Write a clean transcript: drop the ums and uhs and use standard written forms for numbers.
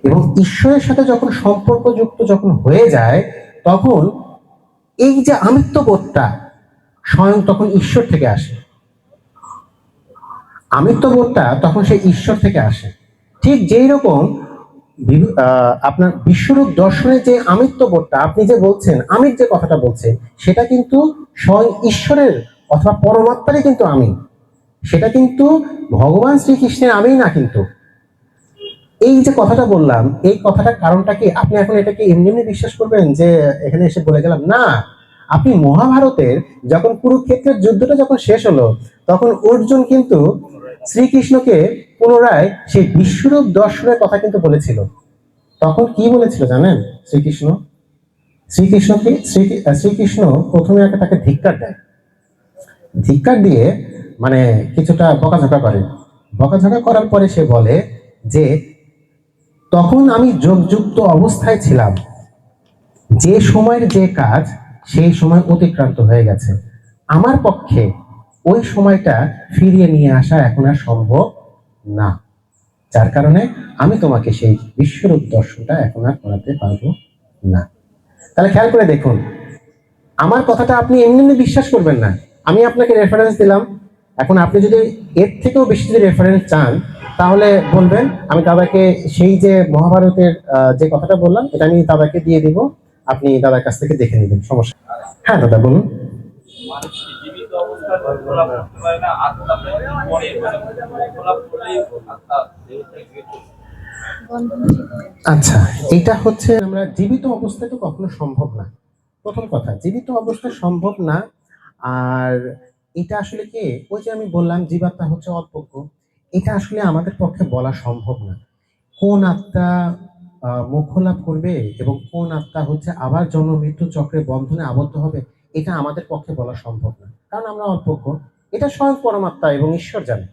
এবং ঈশ্বরের সাথে যখন সম্পর্কযুক্ত যখন হয়ে যায়, তখন এই যে আমিত্ববোধটা স্বয়ং তখন ঈশ্বর থেকে আসে। আমিত্ববোধটা তখন সেই ঈশ্বর থেকে আসে। ঠিক যেই রকম আপনার বিশ্বরূপ দর্শনের যে আমিত্ববোধটা আপনি যে বলছেন, আমির যে কথাটা বলছেন, সেটা কিন্তু স্বয়ং ঈশ্বরের অথবা পরমাত্মারই কিন্তু আমি, সেটা কিন্তু ভগবান শ্রীকৃষ্ণের আমি না। কিন্তু এই যে কথাটা বললাম, এই কথাটার কারণটা কি আপনি এখন এটাকে এমনি এমনি বিশ্বাস করবেন যে এখানে এসে বলে গেলাম? না, আপনি মহাভারতের যখন কুরুক্ষেত্রের যুদ্ধটা যখন শেষ হলো, তখন অর্জুন কিন্তু শ্রীকৃষ্ণকে পুনরায় সেই বিশ্বরূপ দর্শনের কথা কিন্তু বলেছিল। তখন কি বলেছিল জানেন? শ্রীকৃষ্ণ শ্রীকৃষ্ণকে শ্রীকৃষ্ণ প্রথমে আগে তাকে ধিক্কার দেয়। ধিক্কার দিয়ে মানে কিছুটা বকাঝকা করে। বকাঝকা করার পরে সে বলে যে তখন আমি যোগযুক্ত অবস্থায় ছিলাম, যে সময়ের যে কাজ সেই সময় অতিক্রান্ত হয়ে গেছে, আমার পক্ষে ওই সময়টা ফিরিয়ে নিয়ে আসা এখন আর সম্ভব না। যার কারণে আমি তোমাকে সেই বিশ্বরূপ দর্শনটা এখন আর করাতে পারবো না। তাহলে খেয়াল করে দেখুন, আমার কথাটা আপনি এমনি এমনি বিশ্বাস করবেন না। আমি আপনাকে রেফারেন্স দিলাম, এখন আপনি যদি এর থেকেও বেশি যদি রেফারেন্স চান তাহলে বলবেন, আমি দাদাকে সেই যে মহাভারতের যে কথাটা বললাম এটা আমি দাদাকে দিয়ে দিব, আপনি দাদার কাছ থেকে দেখে নেবেন, সমস্যা। হ্যাঁ দাদা বলুন। আচ্ছা, এটা হচ্ছে আমরা জীবিত অবস্থায় তো কখনো সম্ভব না। প্রথম কথা, জীবিত অবস্থায় সম্ভব না। আর এটা আসলে কি, ওই যে আমি বললাম জীবাত্মা হচ্ছে অল্পজ্ঞ, এটা আসলে আমাদের পক্ষে বলা সম্ভব না। কোন আত্মা মোক্ষ লাভ করবে এবং কোন আত্মা হচ্ছে আবার জন্ম মৃত্যু চক্রের বন্ধনে আবদ্ধ হবে, এটা আমাদের পক্ষে বলা সম্ভব না, কারণ আমরা অল্পজ্ঞ। এটা স্বয়ং পরমাত্মা এবং ঈশ্বর জানে।